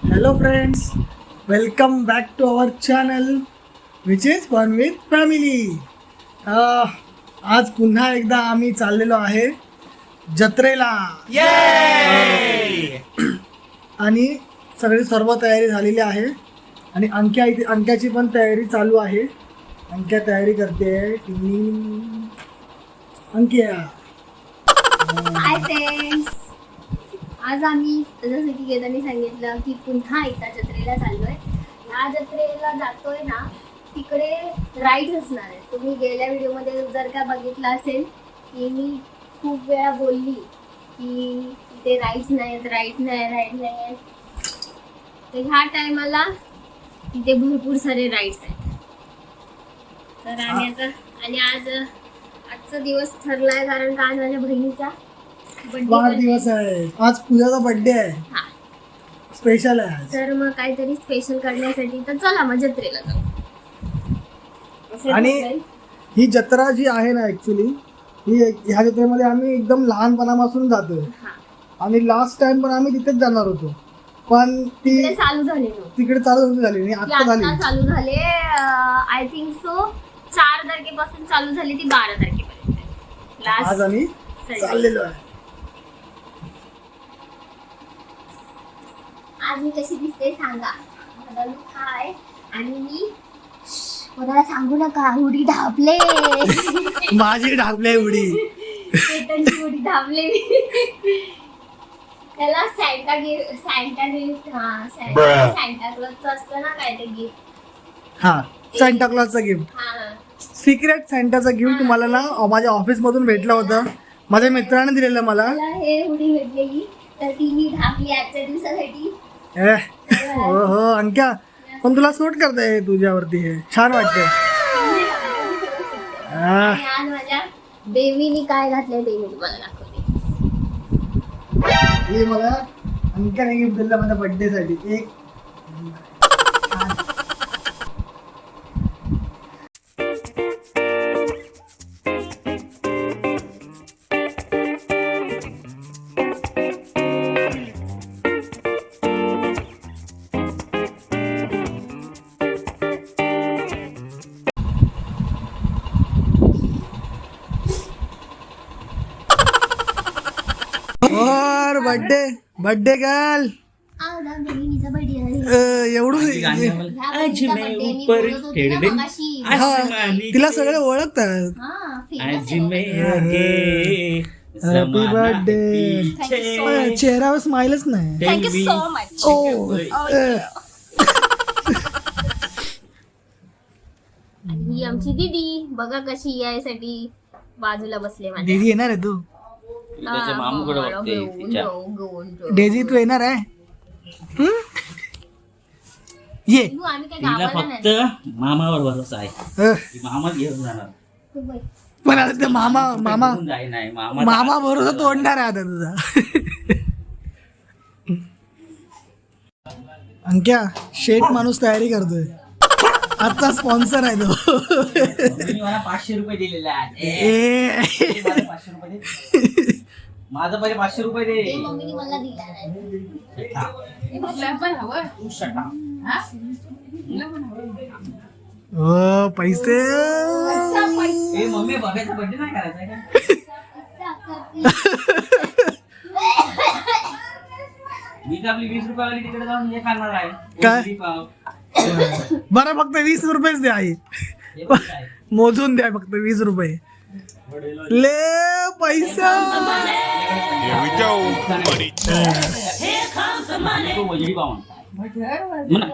Hello friends, welcome back to our channel which is fun with family. आज पुन्हा एकदा आम्ही चाललेलो आहे जत्रेला. आणि सर्व तयारी झालेली आहे आणि अंक्याची पण तयारी चालू आहे. अंक्या तयारी करते. अंक्या हाय फ्रेंड्स, आज आम्ही जसं की गेदानी सांगितलं की पुन्हा एकदा जत्रेला चाललोय. या जत्रेला जातोय ना, तिकडे राईड असणार आहे. तुम्ही गेल्या व्हिडिओमध्ये जर का बघितलं असेल की मी खूप वेळा बोलली की तिथे राईड्स नाही. तर ह्या टायमाला तिथे भरपूर सारे राईड्स आहेत. तर आम्ही आता आणि आजचा दिवस ठरलाय कारण का आज माझ्या बहिणीचा वाढदिवस आहे. आज पूजाचा बर्थडे आहे. हा, स्पेशल आहे आज. तर मग काहीतरी स्पेशल करण्यासाठी तर चला मग जत्रेला जाऊ. असे आणि ठरलंय. ही जत्रा जी आहे ना, ऍक्च्युली ह्या जत्रेमध्ये आम्ही एकदम लहानपणापासून जातोय. हा, आणि लास्ट टाइम पण आम्ही तिथेच जाणार होतो, पण ती तिकडे चालू झाले नव्हते. तिकडे चालू झाली आणि ती आता झाली. आता चालू झाले. आय थिंक सो 4 तारखेपासून चालू झाली ती 12 तारखेपर्यंत. आज लास्ट आम्ही चाललेलो आहे. आज मी कशी दिसते सांगा. माझा लुक हा आहे आणि मी कोणाला सांगू नका, उडी धापले. माझी ढाकले उडी. चेतनची उडी धापले. त्याला सॅन्टा गिफ्ट सॅन्टा क्लॉजचं असतं ना काय ते गिफ्ट. हा, सॅन्टा क्लॉजचं गिफ्ट, हा, सिक्रेट सॅन्टाचं गिफ्ट मला ना माझ्या ऑफिस मधून भेटलं होतं. माझ्या मित्राने दिलेलं मला. मला हे उडी भेटलेली तर ती मी धापली आजच्या दिवसासाठी. हो अंक्या, पण तुला सूट करते तुझ्यावरती. हे छान वाटते. आणि आज माझ्या बेबीनी काय घातलंय ते मी तुम्हाला दाखवते. हे मला अंक्याने गिफ्ट दिलं माझ्या बर्थडे साठी. एक और बर्थडे गर्ल. आज आमच्या बहिणीचा बर्थडे आहे. एवढं ह्या बहिणीचा birthday मी बोलत होते ना मगाशी. हा, तिला सगळे ओळखतात. हा, famous आहे. Happy birthday. Thank you so much. चेहऱ्यावर स्माइलच नाही. Thank you so much. ओ आणि ही आमची दीदी बघा कशी यायसाठी बाजूला बसले माझ्या. दीदी येणार आहे तू. त्याच्या मामूकडे बघते तिच्या. डेझी तू येणार आहे. ये. आम्ही काय तिला गावाला फक्त नाही. मामावर भरोसा आहे. अह, ती मामा घेऊन जाणार. खूप आहे. पण आता ते मामा घेऊन जाई नाही मामा बरोबर तोडणार आहे आता तुझा. अंक्या, शेठ माणूस तयारी करतोय. आजचा स्पॉन्सर आहे तो. मी मला 500 रुपये दिलेले आहेत. मला 500 रुपये दे. माझं पहिले 500 रुपये दे. ते मम्मीने मला दिला नाही. तू शटा. ओ पैसे. ए मम्मी बघायचा बर्थडे नाही करायचा आहे का? मी तर आपली 20 रुपयावाली तिकडे जाऊन हे खाणार आहे. काय? कोथिंबीर पाव. बरं, फक्त 20 रुपयेच द्या आई. हे पण काय? मोजून द्या फक्त 20 रुपये. ले पैसा. तो वजडी पाव म्हणा.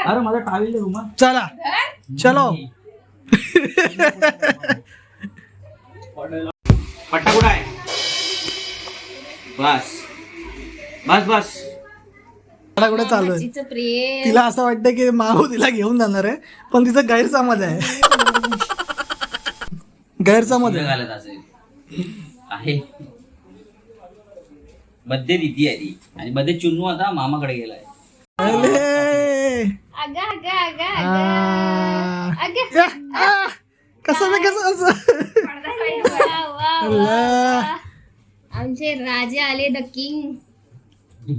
अरे माझा टावेल दे रुमाल. चला चलो. पट्टा कुठं आहे? बस बस बस. मला कुठे चालू आहे. तिचं प्रेम. तिला असं वाटतं की माऊ तिला घेऊन जाणार आहे, पण तिचा गैरसमज आहे. गैरसमज शिव्या आहे. घालत असेल आहे. मध्ये दिदी आहे ती आणि मध्ये चुन्नू आता मामाकडे गेलाय. अले. अगं अगं अगं आ. अगं या, आ. कसं ना कसं असं. वा, वा, वा, वा. आमचे राजे आले द किंग. तर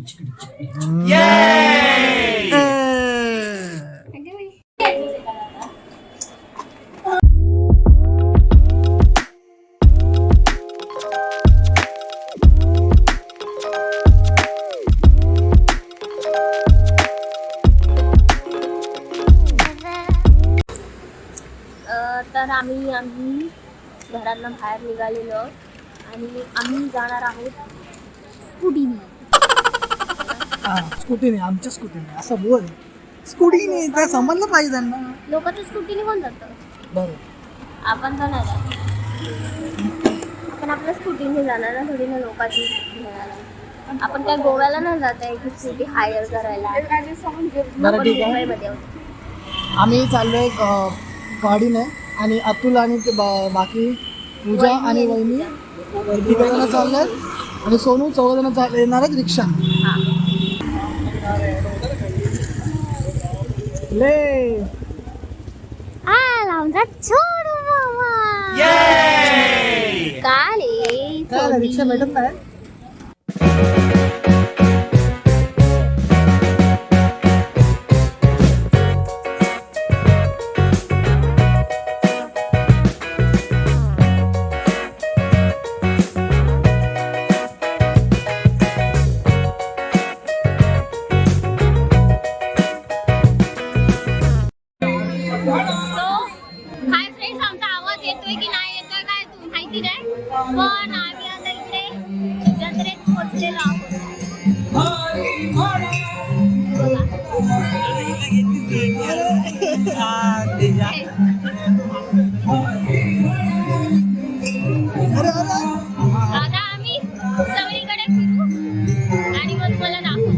आम्ही घरातनं बाहेर निघालेलो आहोत आणि आम्ही जाणार आहोत स्कूटीने. स्कूटीने, आमच्या स्कूटीने असं बोल. स्कूटीने काय समजलं पाहिजे त्यांना. लोक तर स्कूटीने कोण जातं, बरं आपण तर नाही जात. आपण आपल्या स्कूटीने जाणार ना, थोडी ना लोकांची घेणार. आपण काय गोव्याला नाही जात आहे की स्कूटी हायर करायला. बरं आपण ठीक आहे. मुंबईमध्ये आहोत. आम्ही चाललोय गाडीने आणि अतुल आणि ते बाकी पूजा आणि वहिनी तिघजण चाललोय आणि सोनू चौघजण येणार आहेत रिक्षा. ले आमचा छोडू मामा काले रिक्षा भेटत नाही. पण आम्ही आता इकडे जत्रेत पोहोचलेलो आहोत. आता आम्ही सगळीकडे फिरू आणि मग मला दाखवू.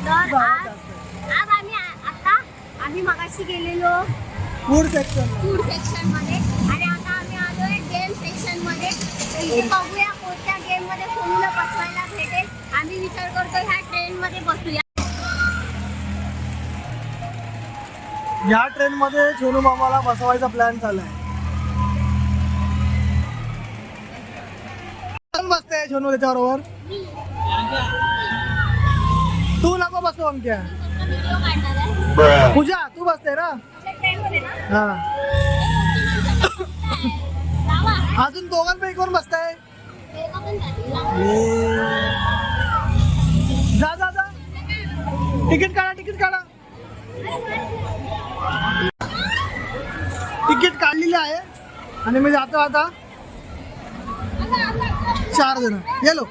तर आज आम्ही मगाशी गेलेलो फूड सेक्शन मध्ये आणि आता आम्ही आलोय गेम सेक्शन मध्ये. इथे बघूया कोणत्या गेम मध्ये सोनूला बसवायला भेटेल. आम्ही विचार करतो ह्या ट्रेन मध्ये बसूया. या ट्रेन मध्ये सोनू मामाला बसवायचा प्लॅन चाललाय. कोण बसते सोनू त्याच्याबरोबर? तू नको बसू आमच्या. व्हिडिओ काढणार आहे. पूजा तू बसते ना? ट्रेन मध्ये ना हा. लावा. अजून दोघांपैकी कोण बसताय? वेगळं पण जातील. लावा. जा जा जा, तिकीट काढा, तिकीट काढा. तिकीट काढलेली आहे आणि मी जातो आता. 4 जण गेलो.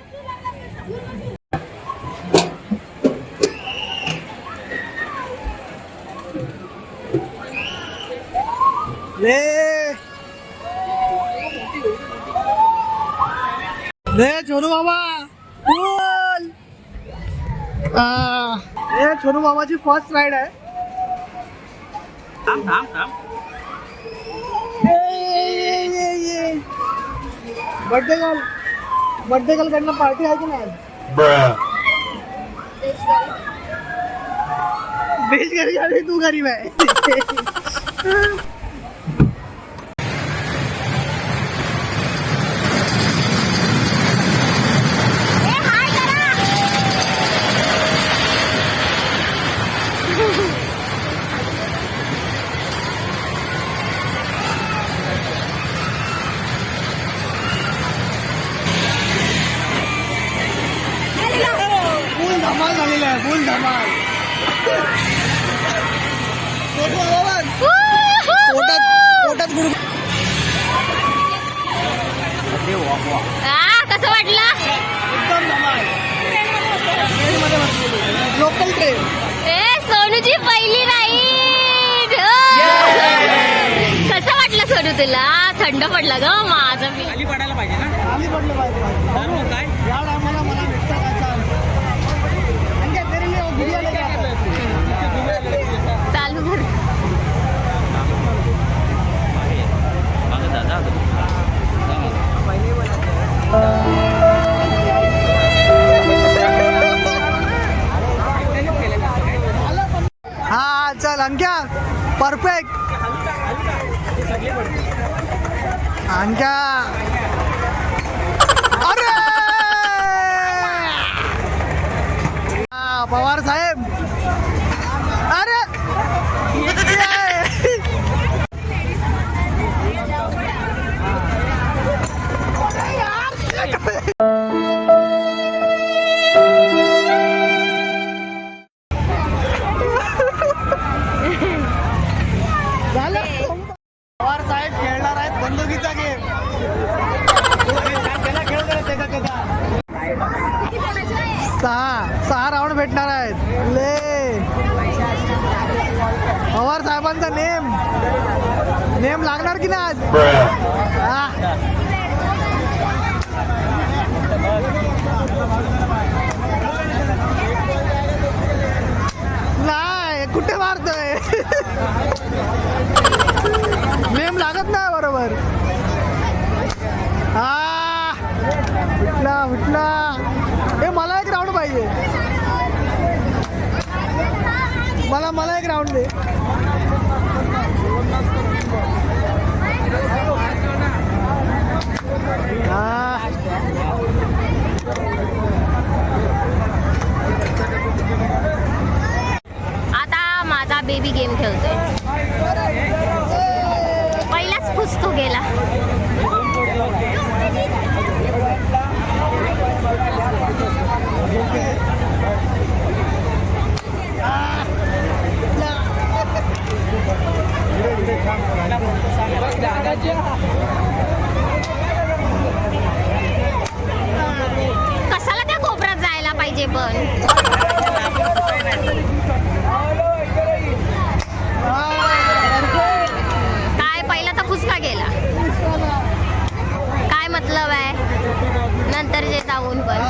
ले छोनू मामा बोल. हे छोनू मामाची फर्स्ट राईड आहे. बर्थडे गर्ल कडनं पार्टी आहे की नाही? बेच घरी आली, तू गरीब आहे. फुल धमाल. पोटात गुड. कसं वाटलं? एकदम धमाल. ट्रेनमध्ये बसलेलो. Local train. सोनूची पहिली राईड. कसं वाटलं सोनू तुला? थंड पडलं ग माझं. मी खाली पडायला पाहिजे ना. खाली पडलं पाहिजे. तर मग काय या टायमाला मला भेटता का चान्स? आणि काय तरी मी व्हिडिओ चालू कर. हा चल अंक्या परफेक्ट. अंक्या अरे पवार साहेब. अरे पवार साहेब खेळणार आहेत बंदुकीचा गेम. सहा राऊंड भेटणार आहेत. ले पवार साहेबांचा नेम लागणार की ना आज? हा. नाही कुठे मारतोय. नेम लागत नाही बरोबर. हा विटला. हे मला एक राऊंड पाहिजे. मला एक राऊंड दे. आता माझा बेबी गेम खेळतोय. पहिलाच पुसतो गेला. कशाला त्या कोपऱ्यात जायला पाहिजे पण. काय पहिला तर फुसका गेला. काय मतलब आहे नंतर जे जाऊन पण.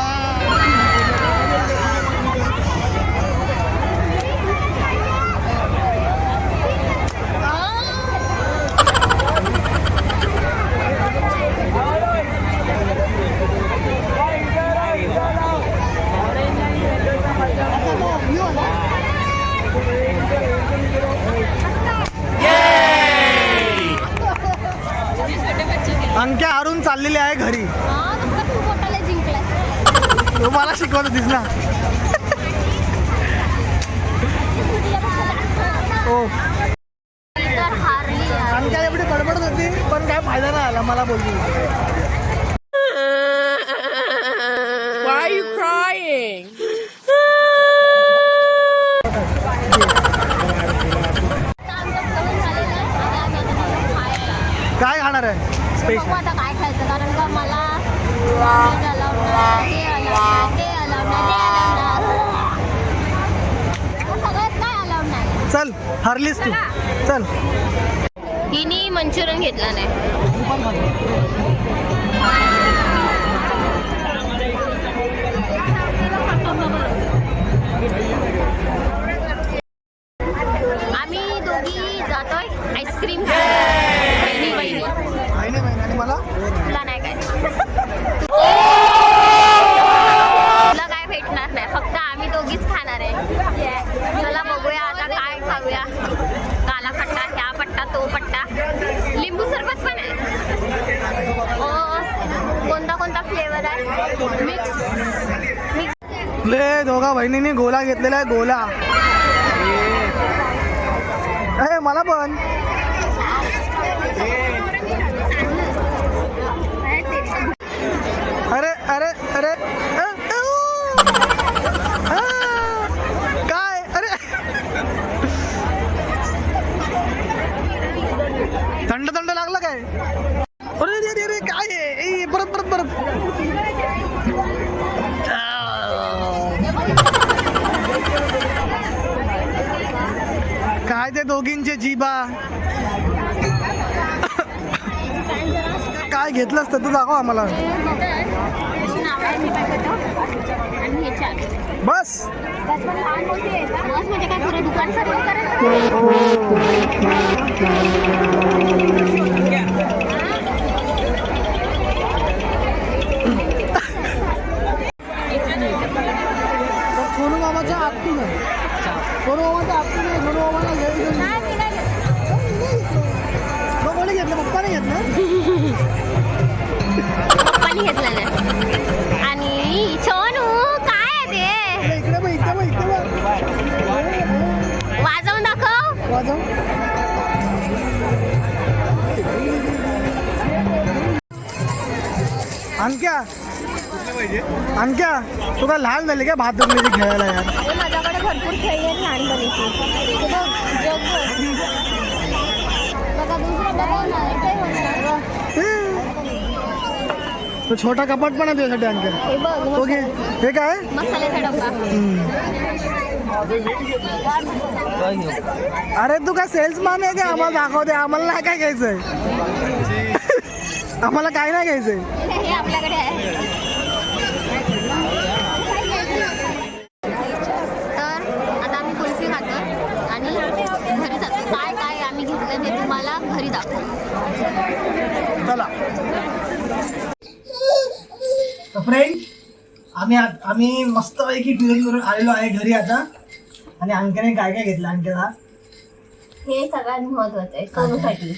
अंक्या हारून चाललेली आहे घरी. तू मला शिकवत होतीस ना. हो अंक्या एवढी बडबडत होती पण काय फायदा नाही आला मला बोलली. Why are you crying? काय खाणार आहे स्पेशल? आता काय खायचं कारण का मला सगळ्यात काय अलाउड नाही. चल हरलीस तू. चल हिनी मंचुरियन घेतला नाही. आम्ही दोघी जातोय आईस्क्रीम. आणि मला तुला नाही काय. तुला काय भेटणार नाही. फक्त आम्ही दोघीच खाणार आहे. चला बघूया आता काय खाऊया. काला खट्टा, ह्या पट्टा, तो पट्टा. लिंबू सरबत पण आहे. कोणता फ्लेवर आहे? मिक्स. ले दोघा बहिणींनी गोला घेतलेला आहे. गोला अरे मला पण. अरे अरे अरे परत परत परत. काय ते दोघींचे जीबा. काय घेतलं असतं तू दाखव आम्हाला. बस म्हणजे काय पुरं दुकान सर्व करायचं. सोनू मामाच्या आपटीने सोनू मामाच्या आपटीने सोनू मामाला कोणी घेतलं पप्पाने घेतलं. पप्पानी घेतलं नाही. आणि सोनू काय आहे ते इकडे बघ इकडे बघ इकडे बघ. वाजवून दाखव. वाजव. आणक्या आणक्या तू काय लहान झाली काय भात जमलेली खेळायला यार. माझ्याकडे भरपूर खेळली आहेत लहानपणीची. बघा दुसरं बघा ना ते होणार. तो छोटा कपाट पण आहे तुझ्यासाठी आणखी. हे बघ तो घे. हे काय मसाल्याचा डब्बा. अरे तू काय सेल्समॅन आहे का आम्हाला दाखवते. आम्हाला नाही काय घ्यायचंय. आम्हाला काय नाही घ्यायचंय. हे आपल्याकडे आहे. तर आता आम्ही कुल्फी खातो आणि घरी जातो. काय काय आम्ही घेतलं ते तुम्हाला घरी दाखवू. चला फ्रेंड आम्ही मस्तपैकी ट्युशन करून आलेलो आहे घरी आता. आणि अंक्याने काय काय घेतलं अंक्याला. हे सगळ्यात महत्वाचं आहे सोनूसाठी.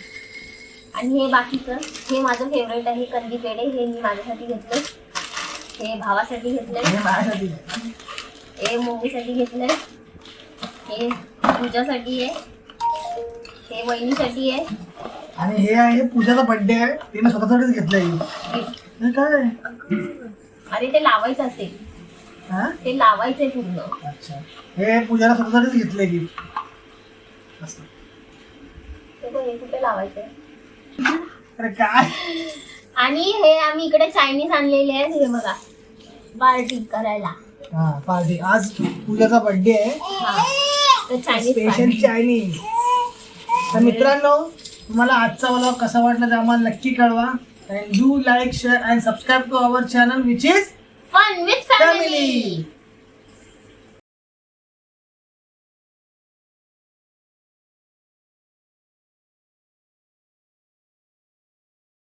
आणि हे बाकीचं हे माझं फेवरेट आहे कंदी पेढे. हे मी माझ्यासाठी घेतलं. हे भावासाठी घेतलंय. हे माझ्यासाठी. हे मम्मीसाठी घेतलंय. हे पूजासाठी आहे. हे वहिनीसाठी आहे. आणि हे आहे पूजाचा बर्थडे आहे. तिने स्वतःसाठीच घेतलंय. हे काय अरे ते लावायचं असेल. हा ते लावायचंय पूर्ण. अच्छा हे पूजाला स्वतःसाठीच घेतलंय गिफ्ट. ते बघ, हे कुठे लावायचंय. अरे काय. आणि हे आम्ही इकडे चायनीज आणलेले आहेत. हे बघा पार्टी करायला. हा पार्टी. आज पूजाचा बर्थडे आहे. हा तर चायनीज स्पेशल चायनीज. तर मित्रांनो तुम्हाला आजचा व्लॉग कसा वाटला ते आम्हाला नक्की कळवा. And do like share and subscribe to our channel which is fun with family.